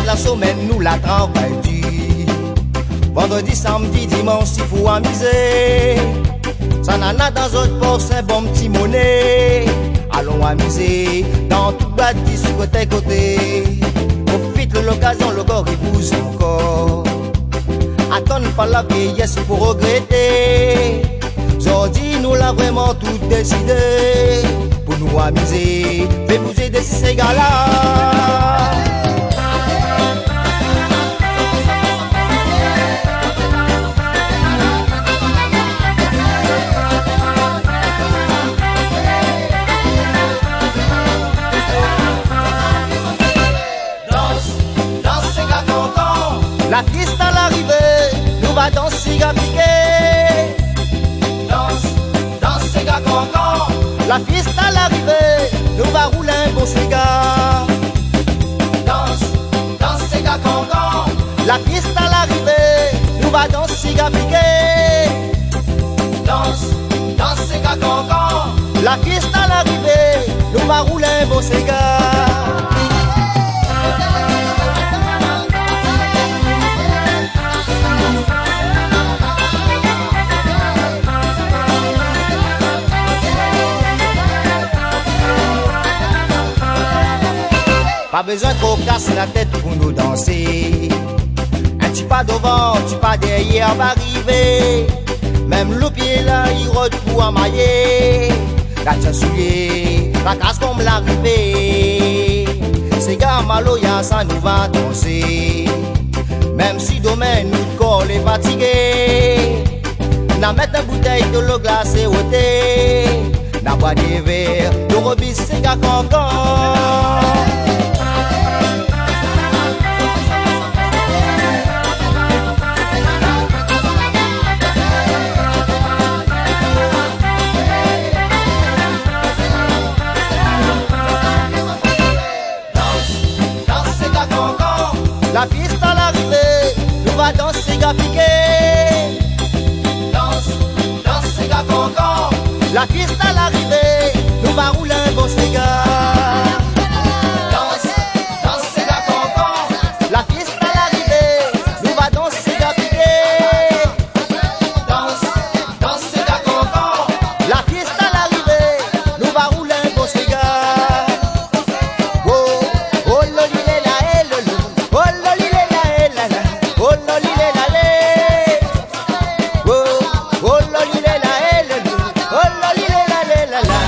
la semaine, nous la travaillons dur. Vendredi, samedi, dimanche, il faut amuser. Ça nana dans notre poche, un bon petit monnaie. Allons amuser dans tout bas de sur côté côté. Profite de l'occasion, le corps épouse encore. Attends pas la vieillesse pour regretter. Aujourd'hui, nous l'a vraiment tout décidé. Pour nous amuser, fais bouger de ces gars-là. La piste à l'arrivée, nous va danser à piquer. Danse, danse, c'est gars cancan. La piste à l'arrivée, nous va rouler un bon cigare. Danse, danse, c'est gars cancan. La piste à l'arrivée, nous va danser à piquer. Danse, danse, c'est gars cancan. La piste à l'arrivée, nous va rouler un bon cigare. Pas besoin qu'on casse la tête pour nous danser. Un petit pas devant, un petit pas derrière va arriver. Même le pied là, il retrouve à mailler. La tient soulier, la casse comme l'arrivée. Ces gars maloya, ça nous va danser. Même si demain nous corps est fatigué. N'a mettre une bouteille de l'eau glacée au thé. N'a boire des verres, de rebis, ces gars cancan. La piste à l'arrivée, nous va danser gars piqué. Danse, danse, c'est gars cancan. La piste à l'arrivée, nous va rouler un bon cigare. Danse, danse, c'est gars cancan. La piste à l'arrivée, nous va danser gars piqué. Danse, danse, c'est gars cancan. La piste à l'arrivée, nous va rouler un bon cigare. Oh, oh, lolilé la lolo. Oh lolilé la la la, oh lolilé la lé. Oh lolilé la lolo, oh lolilé la la.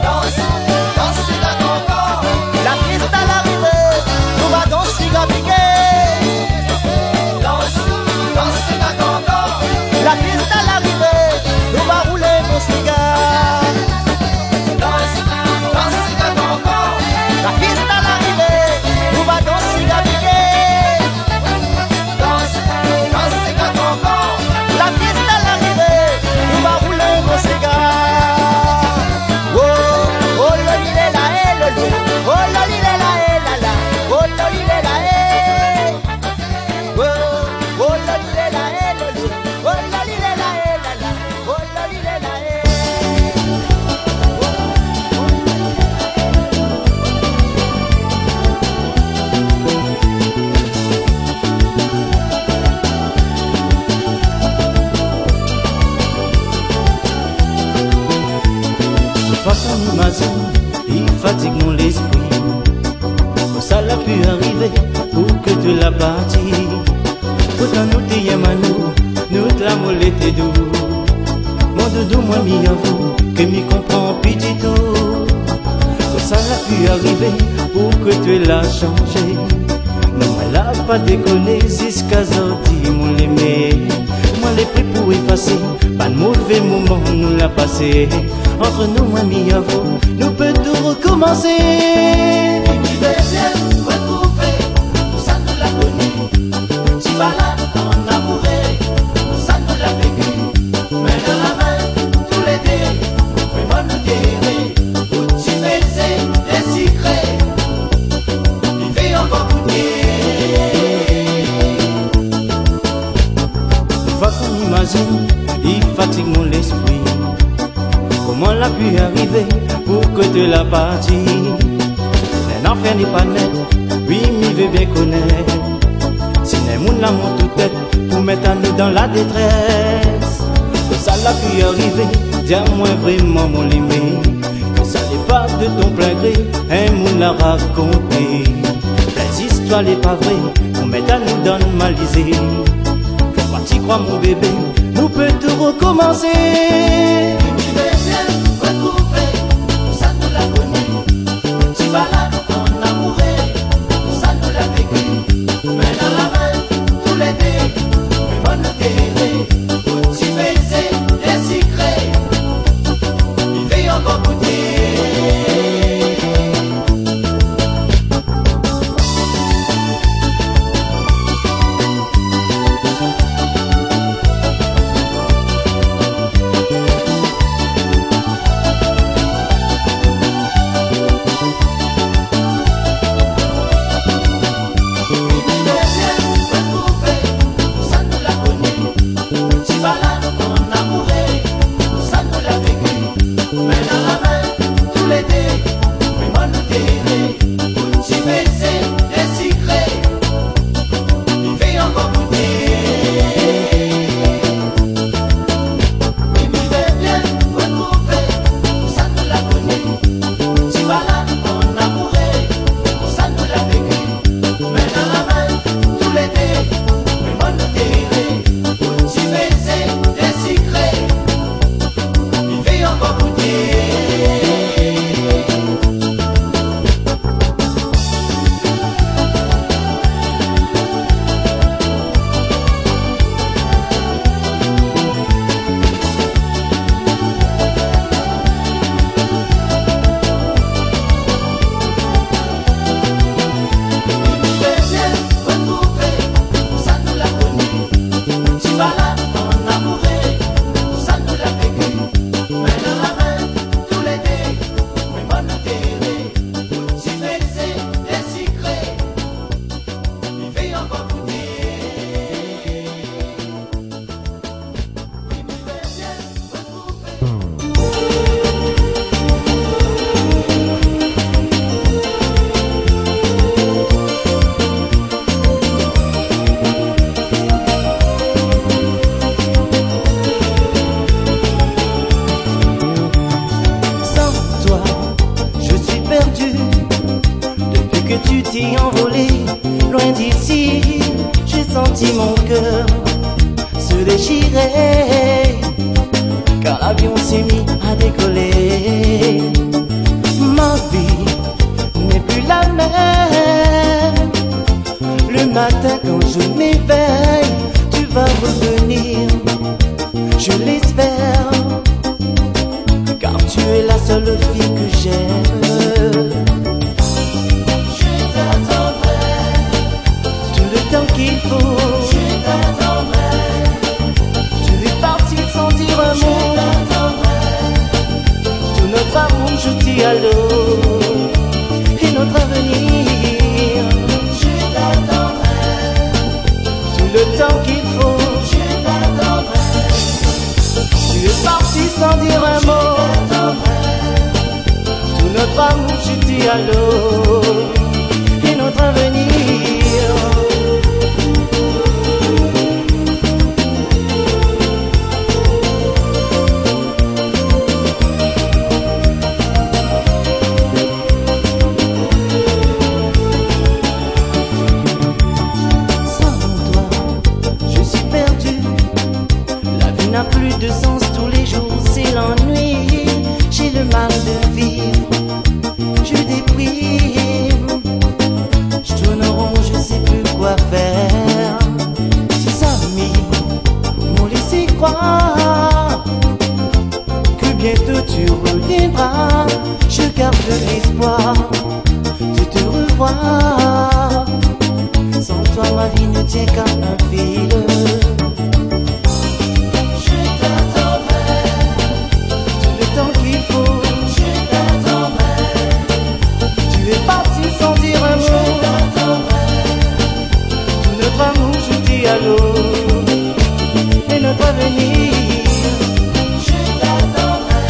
Danse, danse, c'est la cancan. La piste à l'arrivée, nous va danser à piquer. Danse, danse, c'est la cancan. La piste à l'arrivée, nous va rouler mon cigare. Danse, danse, c'est la cancan. La piste à l'arrivée, nous va danser à piquer. Danse, danse, c'est la cancan. La piste à l'arrivée, nous va rouler mon cigare. Oh, oh, lolilé la lolo, oh lolilé la la, oh lolilé la oh, oh lolilé la lolo, oh lolilé la la, oh lolilé la Façon nous maison, il fatigue mon l'esprit. Ça l'a pu arriver pour que tu l'as parti. Pourtant nous t'ayons à nous te la molette doux. Mon doudou moi mis à vous, que m'y comprend petit tout. Ça l'a pu arriver pour que tu l'as changé. Non, elle a pas déconné jusqu'à sortir mon l'aimé. Moi les pris pour effacer, pas de mauvais moment nous l'a passé. Entre nous, moi, mi à vous, nous peut tout recommencer. Tu veux bien retrouver, ça nous l'a connu. Tu vas là, en amouré, ça nous l'a vécu. Mais dans la main, tous les deux, vraiment nous guérir. Où tu faisais des secrets, l'a pu arriver pour que tu la partie. Un enfant n'est pas net, oui, m'y veut bien connaître. Si les moun la monte toute tête pour mettre à nous dans la détresse. Que ça l'a pu arriver, dis-moi vraiment mon limé. Que ça n'est pas de ton plein gré, un moun l'a raconté. Les histoires n'est pas vraies, pour mettre à nous dans le malisé. Faut pas t'y croire mon bébé, nous peut tout recommencer. Tu veux bien retrouver, ça nous l'a connu. Tu vas là en amoureux, ça nous l'a vécu. Mais dans la main, tous les deux, mais moi nous t'aider. Où tu faisais des secrets, il veille encore goûter. Car l'avion s'est mis à décoller. Ma vie n'est plus la même. Le matin quand je m'éveille, tu vas revenir, je l'espère. Car tu es la seule fille que j'aime. Je t'attendrai tout le temps qu'il faut. Je t'attendrai. Sans dire un mot, tout notre amour jeté à l'eau et notre avenir. Je t'attendrai tout le temps qu'il faut. Je t'attendrai. Tu es parti sans dire un mot, tout notre amour jeté à l'eau et notre avenir. N'a plus de sens, tous les jours c'est l'ennui. J'ai le mal de vivre, je déprime. Je tourne rond, je sais plus quoi faire. Tes amis m'ont laissé croire que bientôt tu reviendras. Je garde l'espoir de te revoir. Sans toi ma vie ne tient qu'à un fil. À l'eau et notre avenir. Je t'attendrai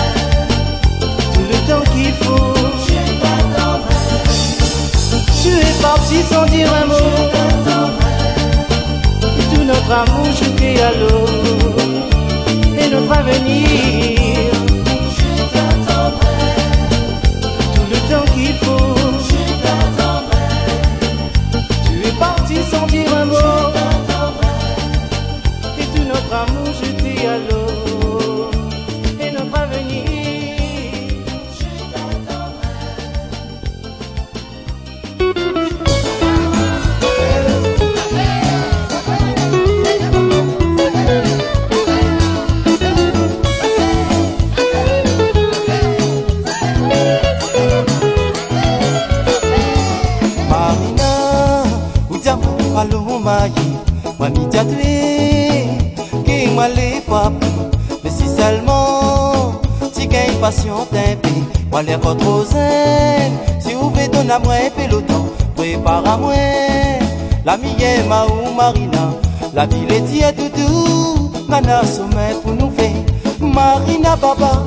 impatient un peu, moi les contre-zen. Si vous voulez donner à moi un peloton, prépare à moi. La mienne, Maou Marina, la ville est tiède doudou. Nana sommet pour nous faire. Marina Baba,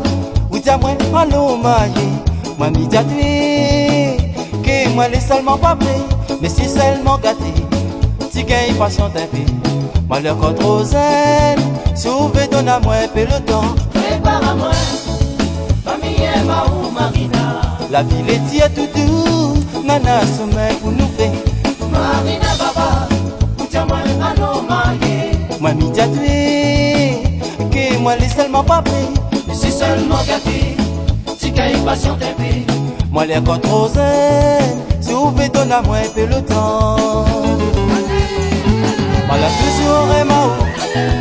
ou dis à moi, allô maïe. Moi m'y tué, que moi les seulement pas prêt, mais si seulement gâté. Si gagne patiente un peu, moi le contre-zen. Si vous voulez donner à moi un peloton, prépare à moi. Famille Maou Marina, la ville est tiède doudou. Nana sommet pour nous faire. Marina Baba, ou dis à moi, allô maïe. Moi m'y tué, que moi les seulement pas prêt, mais si seulement gâté. Si gagne patiente un peu, moi les contre-zen. Si vous voulez donner à moi un peloton. Moi la toujours est Maou,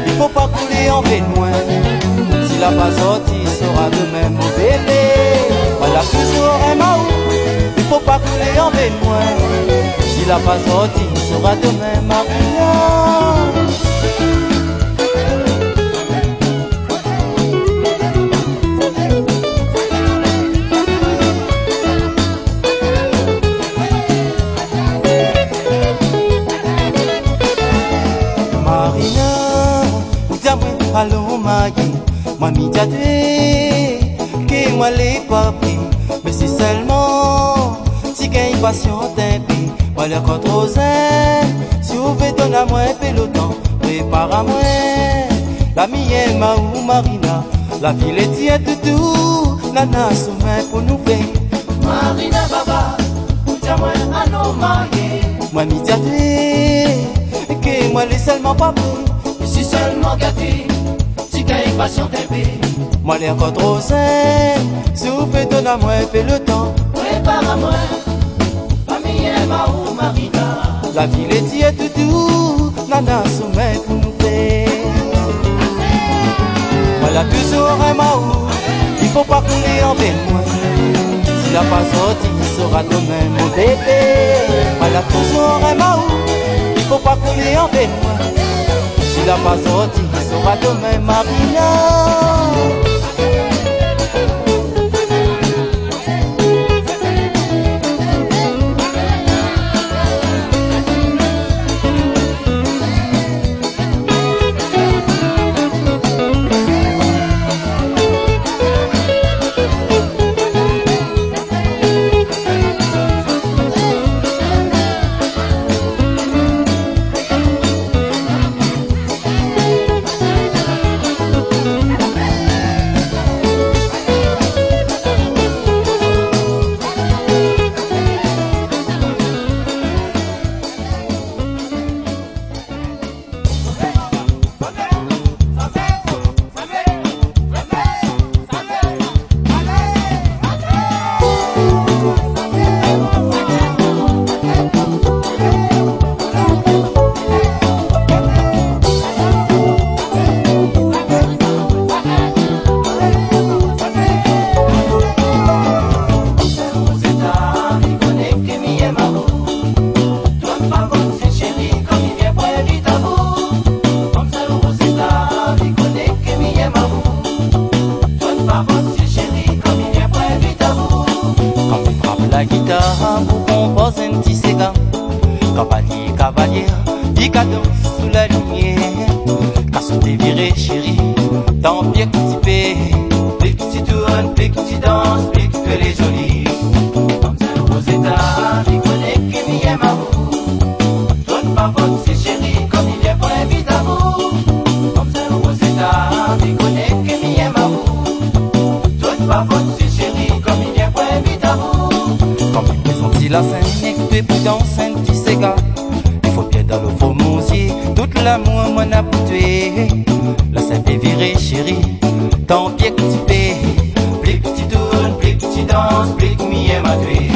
il faut pas couler en vain de moi. Si la pas sorti sera de même mon bébé. Moi la toujours est Maou, il faut pas couler en vain de moi. Si la pas sorti sera de même ma rien. Allô maïe, moi m'y tué, que moi l'ai pas pris, mais si seulement, si gagne patiente un peu, moi le contre-zen. Si vous voulez donner à moi un peloton, prépare à moi. La mienne, Maou Marina, la ville est tiède doudou. Nana sommet pour nous faire. Marina Baba, ou dis à moi, allô maïe. Moi m'y tué, que moi les seulement pas pris, mais si seulement gâté. Patiente un peu, moi les contre-zen. Si vous faites donner à moi un peloton, prépare à moi. Famille Maou Marina, la ville est tiède doudou. Nana sommet pour nous faire. Moi la toujours un Maou, il faut pas couler en vain moi. Si la pas sorti, sera de même mon bébé. Moi la toujours un Maou, il faut pas couler en vain moi. Si la pas sorti, sera demain Marina. La guitare pour composer un petit séga. Cavalier, cavalière, il cadence sous la lumière. Quand on t'est viré chérie, tant bien que tu paies. Plus que tu tournes, plus que tu danses, plus que les jolies. Comme ça aux États, il connaît qu'il m'y aime à vous. Tourne pas votre c'est chérie, comme il est pour invite à vous. Comme ça aux États, il connaît qu'il m'y aime à vous. Tourne pas votre c'est chérie, comme il est pour invite à vous. Comme une maison si la scène écoutée pour danser un petit séga. Il faut bien dans le faux monsier, toute l'amour m'en a poussé. La scène fait virer chérie, tant bien que tu paies. Plus que tu tournes, plus que tu danses, plus que m'y aime à tuer.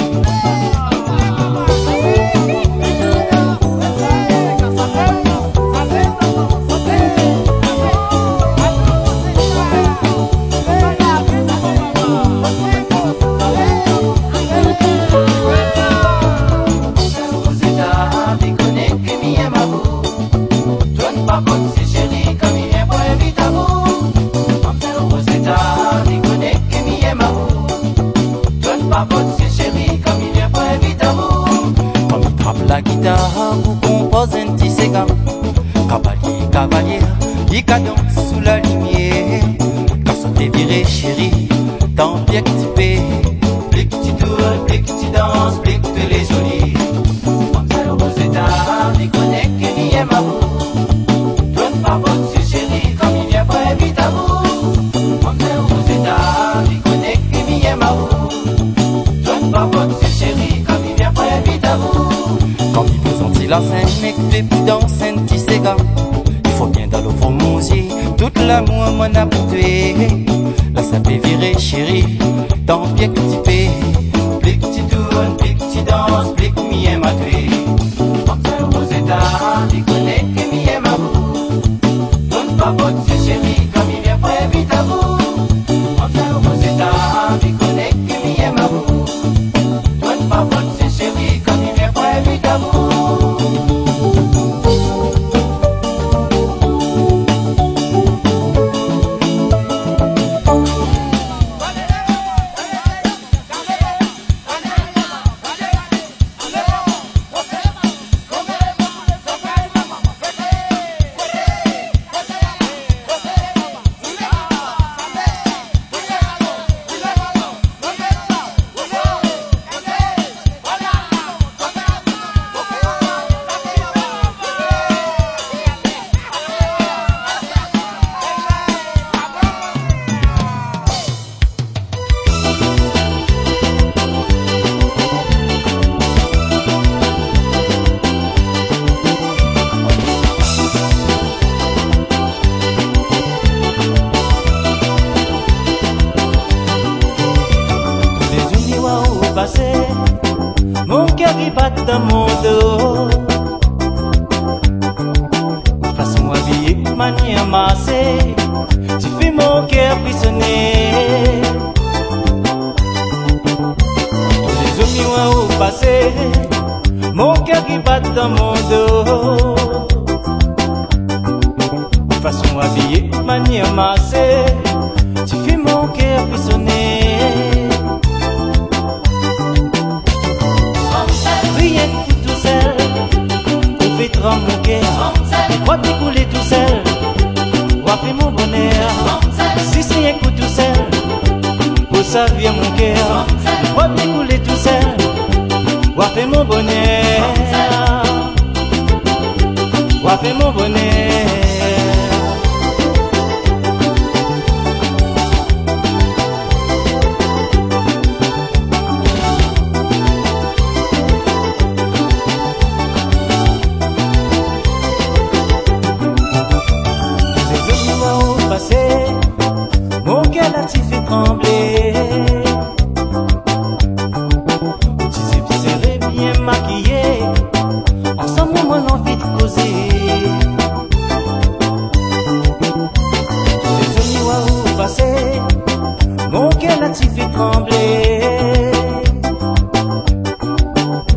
Comme il est pour inviter à vous. Comme ça aux États, il connaît que m'y viré chérie, tant bien que tu paies. Plus que tu tournes, plus que tu danses, plus que tu les jolies. Comme ça aux États, les connais que n'y aime à vous. Donne pas votre chérie, comme il vient pas vite à vous. Comme ça aux États, les connais que n'y aime à vous. Donne pas votre chérie, comme il vient pas vite à vous. Quand il vous sentit la scène, mais que tu plus dans scène, tu sais gars. Il faut bien dans le fond musier, tout l'amour m'en a tué. Là ça peut virer chérie, tant bien que tu paies. Plus que tu tournes, plus que tu danses, plus que m'y aime à tuer. Comme ça aux États, tu connais que m'y aime à vous. Donne pas votre chérie, comme il vient pas vite à vous. Comme ça aux États, tu connais que m'y aime à vous. Donne pas votre chérie, comme il vient pas vite à vous. Mon cœur qui bat dans mon dos, façon habillée, manière massée, tu fais mon cœur frissonner. Les amis au passé, mon cœur qui bat dans mon dos, façon habillée, manière massée, tu fais mon cœur frissonner. Rien que tout seul, on fait trembler mon cœur. Je crois découler tout seul, rappeler mon bonheur. Si c'est rien que tout seul, pour ça vient mon cœur. Je crois découler tout seul, rappeler mon bonheur. Rappeler mon bonheur. Mon cœur là t'y fait trembler. Tes yeux serrés bien maquillés, ensemble moi l'envie de causer. Les amis waouh passé, mon cœur là t'y fait trembler.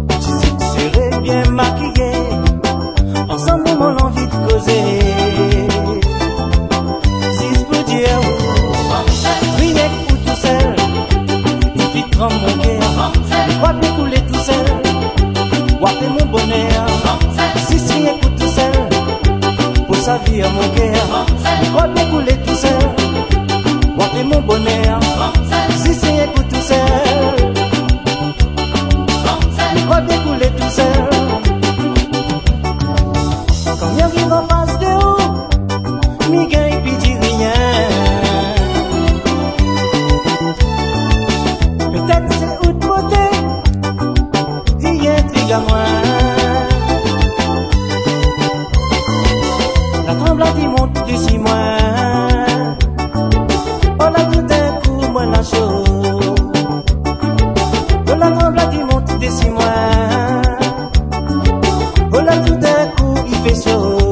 Tes yeux serrés bien maquillés, ensemble moi l'envie de causer. Mon cœur, je crois découler tout seul, rappeler mon bonheur. Si si écoute tout seul, pour sa vie à mon cœur, je crois découler tout seul, rappeler mon bonheur. Si si écoute tout seul, je crois découler tout seul. Quand il arrive en face de haut, mi gagne puis dit rien. Peut-être c'est autre beauté qui intrigue à moi. La tremblade y monte d'ici moi. Oh là tout d'un coup moi la chaud. Oh la tremblade y monte d'ici moi. Oh là tout d'un coup il fait chaud.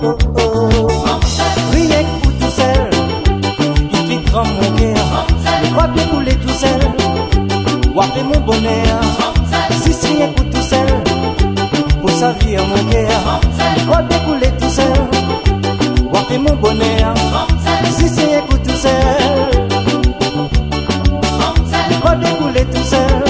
Oh oh. Rien que pour tout seul, il fait trembler mon cœur. Je crois bien couler tout seul. Rappeler mon bonheur, si si écoute tout seul, pour sa vie à mon cœur. Je crois découler tout seul, rappeler mon bonheur, si si écoute tout seul, je crois découler tout seul.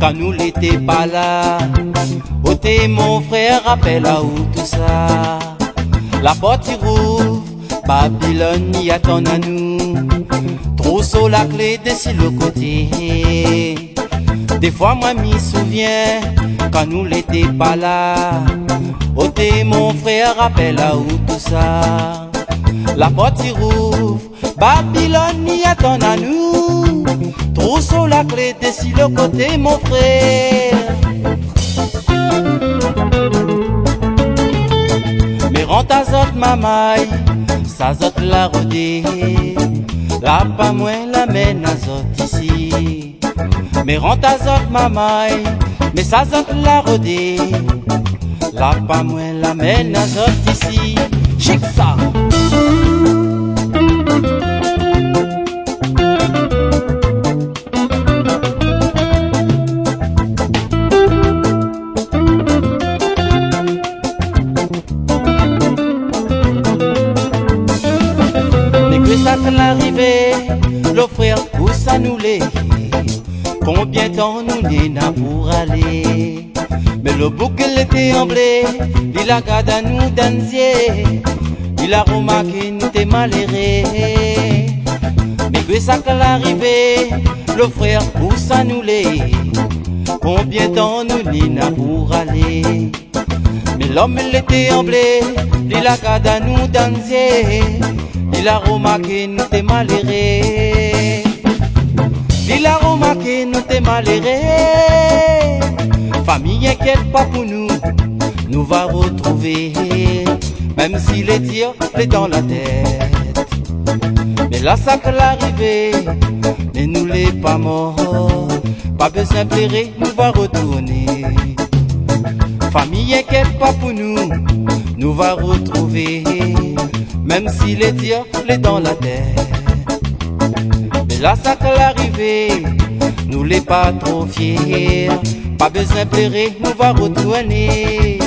quand nous l'étions pas là. Oh t'es mon frère, rappelle à où tout ça. La porte y rouvre, Babylone y attend à nous. Trousseau la clé d'ici le côté. Des fois moi m'y souviens, quand nous l'étions pas là. Oh t'es mon frère, rappelle à où tout ça. La porte y rouvre, Babylone y attend à nous. Trousseau la clé d'ici le côté, mon frère. Mais rends ta zotte mamaille, sa zotte la rodée. Là pas moins la mène à zotte ici. Mais rends ta zotte mamaille, mais sa zotte la rodée. Là pas moins la mène à zotte ici. Chic ça. L'arrivée, le frère, où ça nous l'est? Combien de temps nous n'en pour aller? Mais le bouc était en blé, il a gardé à nous danser. Il a remarqué nous t'es malheureux. Mais que ça l'arrivée, le frère, où ça nous l'est? Combien de temps nous n'en pour aller? Mais l'homme il était en blé, il a gardé à nous danser. Il a remarqué nous t'es malheureux. Il a remarqué nous t'es malheureux. Famille inquiète pas pour nous, nous va retrouver. Même si les tirs les dans la tête. Mais là ça que l'arrivée, mais nous les pas morts. Pas besoin de pleurer, nous va retourner. Famille inquiète pas pour nous, nous va retrouver. Même si les tirs les dans la tête. Mais là ça que l'arrivée, nous les pas trop fiers. Pas besoin de pleurer, nous va retourner.